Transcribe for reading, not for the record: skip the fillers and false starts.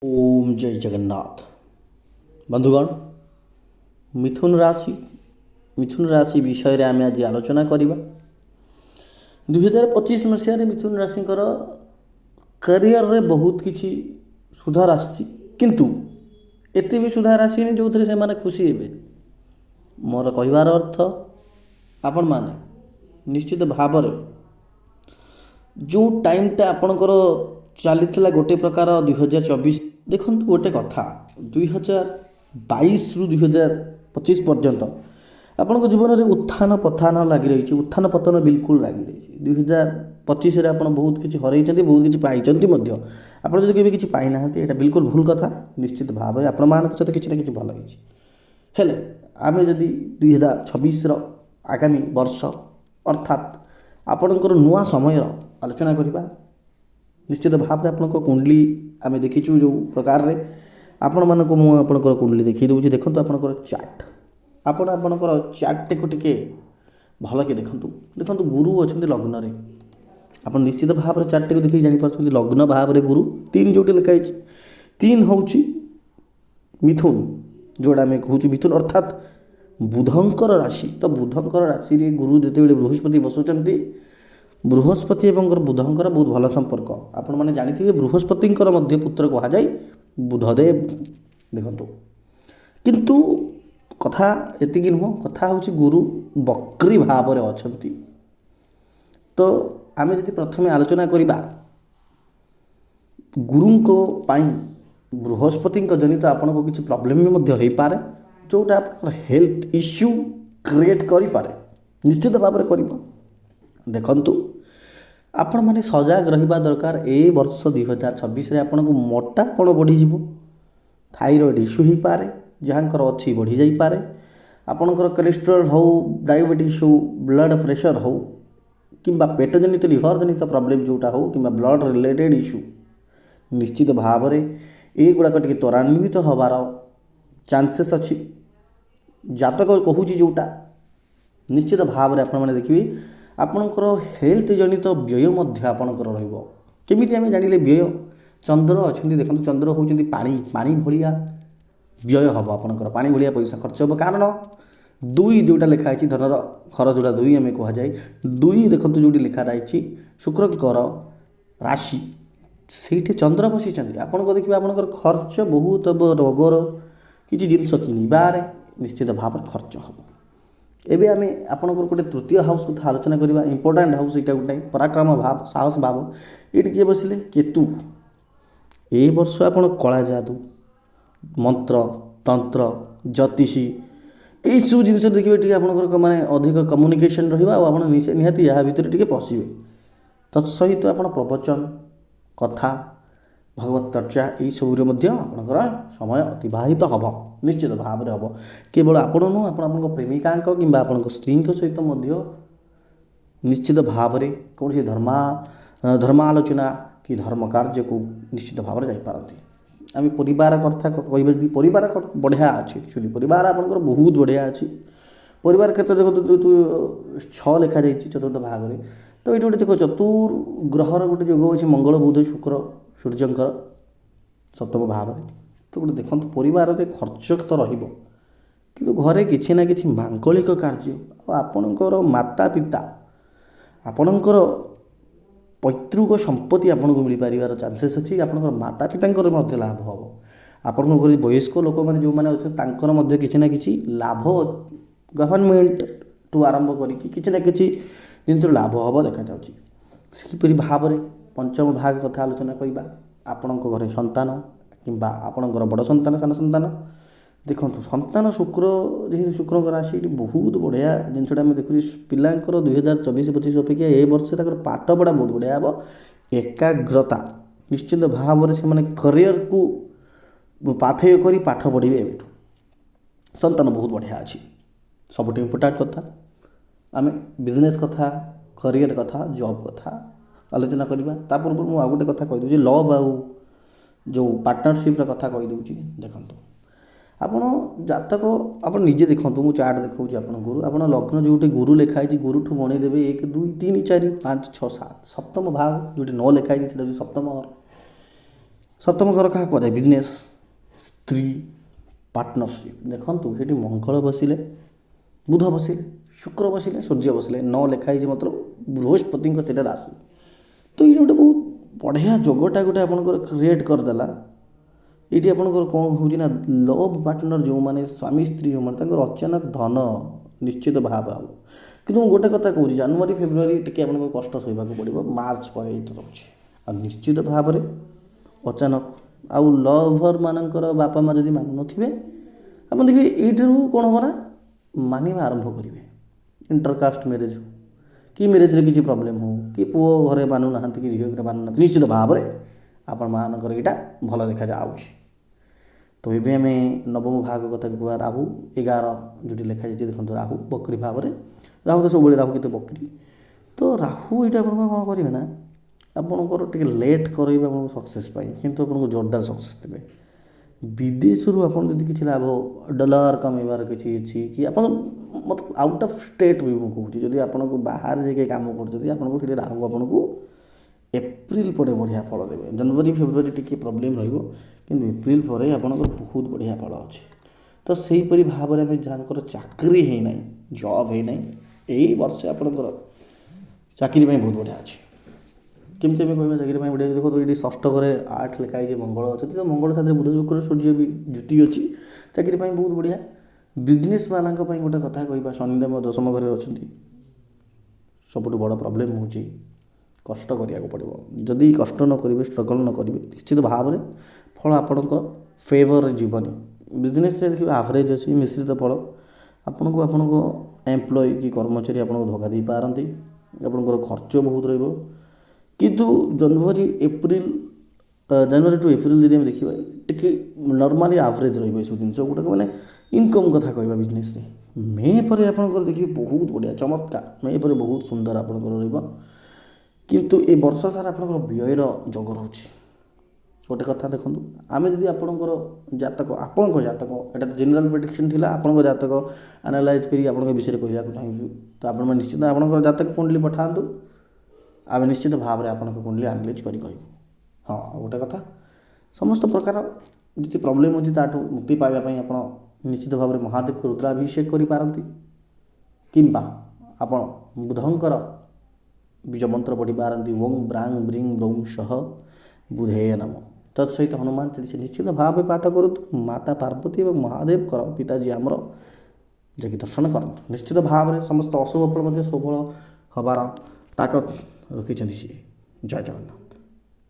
ओम जय जगन्नाथ। बंधुगण, मिथुन राशि विषय रे आम आज आलोचना करवा। 2025 मसीह मिथुन राशि करियर रे बहुत किसी सुधार किंतु एते भी सुधार आसनी जो थे से खुशी हे। मोर कहबार अर्थ आपण माने निश्चित भाव जो टाइमटा आपणकर चली गोटे प्रकार 2024 देखो गोटे कथा 2022 रु 2025 पर्यंत आपण जीवन में उत्थान पथान लगी रही। उत्थान पतन बिल्कुल लगी रही। 2025 आप बहुत किसी हर बहुत किसी पाई आप किसी पाई ना ये बिल्कुल भूल कथा। निश्चित भाव आपण मान सहित किसी ना कि भल हेले आम जदि 2026 आगामी वर्ष अर्थात आपणकर नुआ समय आलोचना करवा। निश्चित भाव में आपण कुंडली आम देखीचु जो प्रकार रे आपण मानक मुझे कुंडली देखी दूसरी देखो आपणकर चार्ट आपणकर चार्ट को टिके भल के देखो गुरु अच्छा लग्न रे आप निश्चित भाव में चार्ट को देखिए जापर लग्न भाव में गुरु 3 जो लिखाई 3 हूँ मिथुन जोड़ा आम कहूँ मिथुन अर्थात बुधंकर राशि। तो बुधंकर राशि रे गुरु जिते बृहस्पति बसुंच बृहस्पति और बुधंकर बहुत भल संपर्क आपण मैंने जानी बृहस्पति पुत्र कहुए बुधदेव देखु किंतु कथा एति नुह कथा हूँ गुरु बक्री भाव में अच्छा। तो आम जब प्रथम आलोचना करवा गुरु बृहस्पति जनित आपन को किसी प्रोब्लेम हो पारे जोटा हेल्थ इश्यू क्रिएट करें निश्चित भाव में देखंतु आपण मैंने सजग रहा दरकार। ए वर्ष 2026 आपन को मोटापण बढ़ीज थाइरॉइड इश्यू हो पारे जहाँकर अच्छी बढ़ी जापे आपणकर कोलेस्ट्रोल हो डायबिटीज हो ब्लड प्रेशर हो कि पेट जनित लिवर जनित प्रोब्लेम जोटा हो कि ब्लड रिलेटेड इश्यू निश्चित भाव में युवाक टी त्वरान्वित हबार चांसेस अच्छी जातक कहूँ जोटा निश्चित भाव में आपण मैंने देखिए आपणकर हेल्थ जनित व्यय आपणकर रमिति आम जानिले व्यय चंद्र अच्छा देखो चंद्र होती पानी भाया व्यय हम आपणकर पानी भाया पैसा खर्च हम कारण 2 जोटा लिखाई धनर खर जोड़ा 2 आम कहुए 2 देखो जो लिखा रही शुक्रकर राशि से चंद्र बसी आपण को देखिए आपणकर खर्च बहुत रोगर किसी जिनस किणवार निश्चित भाव खर्च हम। एबे आम आपणकर गोटे तृतीय हाउस कथा आलोचना करवा इंपोर्टाट हाउस यहाँ गोटे पराक्रम भाव साहस भाव ये किए बसिले केतु। ए वर्ष आप कला जादू मंत्र तंत्र ज्योतिषी यही सब जिन देखिए आपंकर माने अधिक कम्युनिकेशन रहा निहाती या भितर टे पशिबे तत्सहित आप प्रवचन कथा भगवत चर्चा यही सब आपंकर समय अतिवाहित हम निश्चित भाव में हम केवल आपण नुह आप प्रेमिका कि स्त्री सहित निश्चित भाव में कौन धर्मालोचना कि धर्म कार्य को निश्चित भाव में जापारती। आम परिवार कथा कह परिवार बढ़िया अच्छी एक्चुअली परिवार आपंकर बहुत बढ़िया अच्छी परिवार क्षेत्र देखो 6 लिखा जा चतुर्थ भाग में। तो ये गोटे देखो चतुर्ग्रहर गोटे जोग अच्छे मंगल बुध शुक्र सूर्यंकर सप्तम भाव में। तो गोटे देखो परिवार में खर्च तो रु घरे किसी ना कि मांगलिक कार्य आपणकर माता पिता आपणकर पैतृक संपत्ति आपन को मिल पार चांसेस अच्छी आपणकर माता पिता लाभ हम आपण घर वयस्क लोक मैंने जो मैंने अच्छे किसी ना कि लाभ गवर्नमेंट टू आरंभ करना कि जिन लाभ हम देखा जापरी भाव में पंचम भाग कथा आलोचना करवा आपण घरे संतान कि आपणकर बड़ संतान सान संतान देखो संतान शुक्र जेहतु शुक्र राशि बहुत बढ़िया जिनसा आम देखु पिलांकर 2024-25 अपेक्षा ए वर्ष पाठ पढ़ा बहुत बढ़िया हम एकाग्रता निश्चित भाव में से करियर को पाथेय कर पाठ पढ़े एवं संतान बहुत बढ़िया अच्छी सब इम्पोर्टाट कथा आम बिजनेस कथा करियर कथा जॉब कथा आलोचना करवा। पूर्व मुझे आ गए कथा कहीदे लव आउ जो पार्टनरशिप कथा कहीदे देखो आपण जातक आप निजे देखो मुझे चार्ट देखा आप गुरु आप लग्न जो गुरु लिखाई गुरु ठू गणेदेवे 1 2 3 4 5 6 7 सप्तम भाव जो 9 लिखाई सप्तम ସପ୍ତମ ଘର କାହା କୁହାଯାଏ? ବିଜନେସ୍, ସ୍ତ୍ରୀ, ପାର୍ଟନରସିପ୍। ଦେଖନ୍ତୁ ସେଠି ମଙ୍ଗଳ ବସିଲେ, ବୁଧ ବସିଲେ, ଶୁକ୍ର ବସିଲେ, ସୂର୍ଯ୍ୟ ବସିଲେ, ନ ଲେଖା ହେଇଛି ମାତ୍ର ବୃହସ୍ପତିଙ୍କ ସେଇଟା ରାଶି। ତ ଏଇଟା ଗୋଟେ ବହୁତ ବଢ଼ିଆ ଯୋଗଟା ଗୋଟେ ଆପଣଙ୍କର କ୍ରିଏଟ୍ କରିଦେଲା। ଏଇଠି ଆପଣଙ୍କର କ'ଣ ହେଉଛି ନା ଲଭ୍ ପାର୍ଟନର୍ ଯେଉଁମାନେ ସ୍ୱାମୀ ସ୍ତ୍ରୀ ଯେଉଁମାନେ ତାଙ୍କର ଅଚାନକ ଧନ ନିଶ୍ଚିତ ଭାବେ ହେବ। କିନ୍ତୁ ମୁଁ ଗୋଟେ କଥା କହୁଛି, ଜାନୁଆରୀ ଫେବୃଆରୀ ଟିକେ ଆପଣଙ୍କୁ କଷ୍ଟ ସହିବାକୁ ପଡ଼ିବ, ମାର୍ଚ୍ଚ ପରେ ଏଇଟା ରହୁଛି। ଆଉ ନିଶ୍ଚିତ ଭାବରେ ଅଚାନକ ଆଉ ଲଭର୍ ମାନଙ୍କର ବାପା ମା ଯଦି ମାନୁନଥିବେ, ଆପଣ ଦେଖିବେ ଏଇଠାରୁ କ'ଣ ହେବ ନା ମାନିବା ଆରମ୍ଭ କରିବେ। ଇଣ୍ଟରକାଷ୍ଟ ମ୍ୟାରେଜ୍ ହେଉ କି ମ୍ୟାରେଜ୍ରେ କିଛି ପ୍ରୋବ୍ଲେମ୍ ହେଉ କି ପୁଅ ଘରେ ମାନୁନାହାନ୍ତି କି ଝିଅ ଘରେ ମାନୁନାହାନ୍ତି, ନିଶ୍ଚିତ ଭାବରେ ଆପଣମାନଙ୍କର ଏଇଟା ଭଲ ଦେଖାଯାଉଛି। ତ ଏବେ ଆମେ ନବମ ଭାଗ କଥା କୁହା, ରାହୁ 11 ଯେଉଁଠି ଲେଖାଯାଇଛି ଦେଖନ୍ତୁ, ରାହୁ ବକ୍ରି ଭାବରେ, ରାହୁ ତ ସବୁବେଳେ ରାହୁ କିନ୍ତୁ ବକ୍ରି। ତ ରାହୁ ଏଇଟା ଆପଣଙ୍କ କ'ଣ କରିବେ ନା ଆପଣଙ୍କର ଟିକେ ଲେଟ୍ କରାଇବେ ଆପଣଙ୍କୁ ସକ୍ସେସ୍ ପାଇଁ, କିନ୍ତୁ ଆପଣଙ୍କୁ ଜୋରଦାର ସକ୍ସେସ୍ ଦେବେ। ବିଦେଶରୁ ଆପଣ ଯଦି କିଛି ଲାଭ ଡଲାର କମେଇବାର କିଛି ଅଛି କି ଆପଣ ମତ ଆଉଟ୍ ଅଫ୍ ଷ୍ଟେଟ୍ ବି ମୁଁ କହୁଛି, ଯଦି ଆପଣଙ୍କୁ ବାହାରେ ଯାଇକି କାମ କରୁଛନ୍ତି ଆପଣଙ୍କୁ ସେଠି ରାହୁ ଆପଣଙ୍କୁ ଏପ୍ରିଲ ପରେ ବଢ଼ିଆ ଫଳ ଦେବେ। ଜାନୁଆରୀ ଫେବୃଆରୀ ଟିକେ ପ୍ରୋବ୍ଲେମ୍ ରହିବ, କିନ୍ତୁ ଏପ୍ରିଲ ପରେ ଆପଣଙ୍କର ବହୁତ ବଢ଼ିଆ ଫଳ ଅଛି। ତ ସେହିପରି ଭାବରେ ଆମେ ଯାହାଙ୍କର ଚାକିରି ହେଇନାହିଁ, ଜବ୍ ହେଇନାହିଁ, ଏଇ ବର୍ଷ ଆପଣଙ୍କର ଚାକିରି ପାଇଁ ବହୁତ ବଢ଼ିଆ ଅଛି। କେମିତି ଆମେ କହିବା ଚାକିରି ପାଇଁ ବଢ଼ିଆ? ଦେଖନ୍ତୁ ଏଇଠି ଷଷ୍ଠ ଘରେ 8 ଲେଖା ହେଇଛି, ମଙ୍ଗଳ ଅଛନ୍ତି। ତ ମଙ୍ଗଳ ସାଥିରେ ବୁଧ ଶୁକ୍ର ସୂର୍ଯ୍ୟ ବି ଯୁତି ଅଛି, ଚାକିରି ପାଇଁ ବହୁତ ବଢ଼ିଆ। ବିଜନେସ୍ ମାନଙ୍କ ପାଇଁ ଗୋଟେ କଥା କହିବା, ଶନିଦେବ ଦଶମ ଘରେ ଅଛନ୍ତି। ସବୁଠୁ ବଡ଼ ପ୍ରୋବ୍ଲେମ୍ ହେଉଛି କଷ୍ଟ କରିବାକୁ ପଡ଼ିବ। ଯଦି କଷ୍ଟ ନ କରିବେ, ଷ୍ଟ୍ରଗଲ୍ ନ କରିବେ, ନିଶ୍ଚିତ ଭାବରେ ଫଳ ଆପଣଙ୍କ ଫେଭରରେ ଯିବନି। ବିଜନେସ୍ରେ ଦେଖିବେ ଆଭରେଜ୍ ଅଛି, ମିଶ୍ରିତ ଫଳ। ଆପଣଙ୍କୁ ଆପଣଙ୍କ ଏମ୍ପ୍ଲୟ କି କର୍ମଚାରୀ ଆପଣଙ୍କୁ ଧୋକା ଦେଇପାରନ୍ତି, ଆପଣଙ୍କର ଖର୍ଚ୍ଚ ବହୁତ ରହିବ। କିନ୍ତୁ ଜାନୁଆରୀ ଟୁ ଏପ୍ରିଲ ଯଦି ଆମେ ଦେଖିବା ଟିକେ ନର୍ମାଲି ଆଭରେଜ୍ ରହିବ ଏସବୁ ଜିନିଷ ଗୁଡ଼ାକ, ମାନେ ଇନକମ୍ କଥା କହିବା ବିଜନେସ୍ରେ। ମେ ପରେ ଆପଣଙ୍କର ଦେଖିବେ ବହୁତ ବଢ଼ିଆ ଚମତ୍କାର, ମେ ପରେ ବହୁତ ସୁନ୍ଦର ଆପଣଙ୍କର ରହିବ। କିନ୍ତୁ ଏ ବର୍ଷ ସାରା ଆପଣଙ୍କର ବ୍ୟୟର ଯୋଗ ରହୁଛି। ଗୋଟେ କଥା ଦେଖନ୍ତୁ, ଆମେ ଯଦି ଆପଣଙ୍କ ଜାତକ ଏଇଟା ତ ଜେନେରାଲ୍ ପ୍ରେଡିକ୍ସନ୍ ଥିଲା, ଆପଣଙ୍କ ଜାତକ ଆନାଲାଇଜ୍ କରି ଆପଣଙ୍କ ବିଷୟରେ କହିବାକୁ ଚାହୁଁଛୁ। ତ ଆପଣମାନେ ନିଶ୍ଚିତ ଆପଣଙ୍କର ଜାତକ କୁଣ୍ଡଲି ପଠାନ୍ତୁ, ଆମେ ନିଶ୍ଚିତ ଭାବରେ ଆପଣଙ୍କ କୁଣ୍ଡଲି ଆନାଲାଇଜ୍ କରି କହିବୁ। ହଁ, ଗୋଟେ କଥା, ସମସ୍ତ ପ୍ରକାର ଯଦି ପ୍ରୋବ୍ଲେମ୍ ଅଛି ତାଠୁ ମୁକ୍ତି ପାଇବା ପାଇଁ ଆପଣ ନିଶ୍ଚିତ ଭାବରେ ମହାଦେବଙ୍କ ରୁଦ୍ରାଭିଷେକ କରିପାରନ୍ତି, କିମ୍ବା ଆପଣ ବୁଧଙ୍କର ବୀଜ ମନ୍ତ୍ର ପଢ଼ିପାରନ୍ତି, ଓଂ ବ୍ରାଂ ବ୍ରିଂ ବ୍ରୌଂ ସହ ବୁଧେୟ ନମ। ତତ୍ ସହିତ ହନୁମାନ ଚାଳିଶା ନିଶ୍ଚିତ ଭାବେ ପାଠ କରନ୍ତୁ। ମାତା ପାର୍ବତୀ ଏବଂ ମହାଦେବଙ୍କର ପିତାଜୀ ଆମର ଯାଇକି ଦର୍ଶନ କରନ୍ତୁ। ନିଶ୍ଚିତ ଭାବରେ ସମସ୍ତ ଅଶୁଭ ଫଳ ମଧ୍ୟ ଶୁଭ ହେବାର ତାକତ ରଖିଛନ୍ତି ସିଏ। ଜୟ ଜଗନ୍ନାଥ।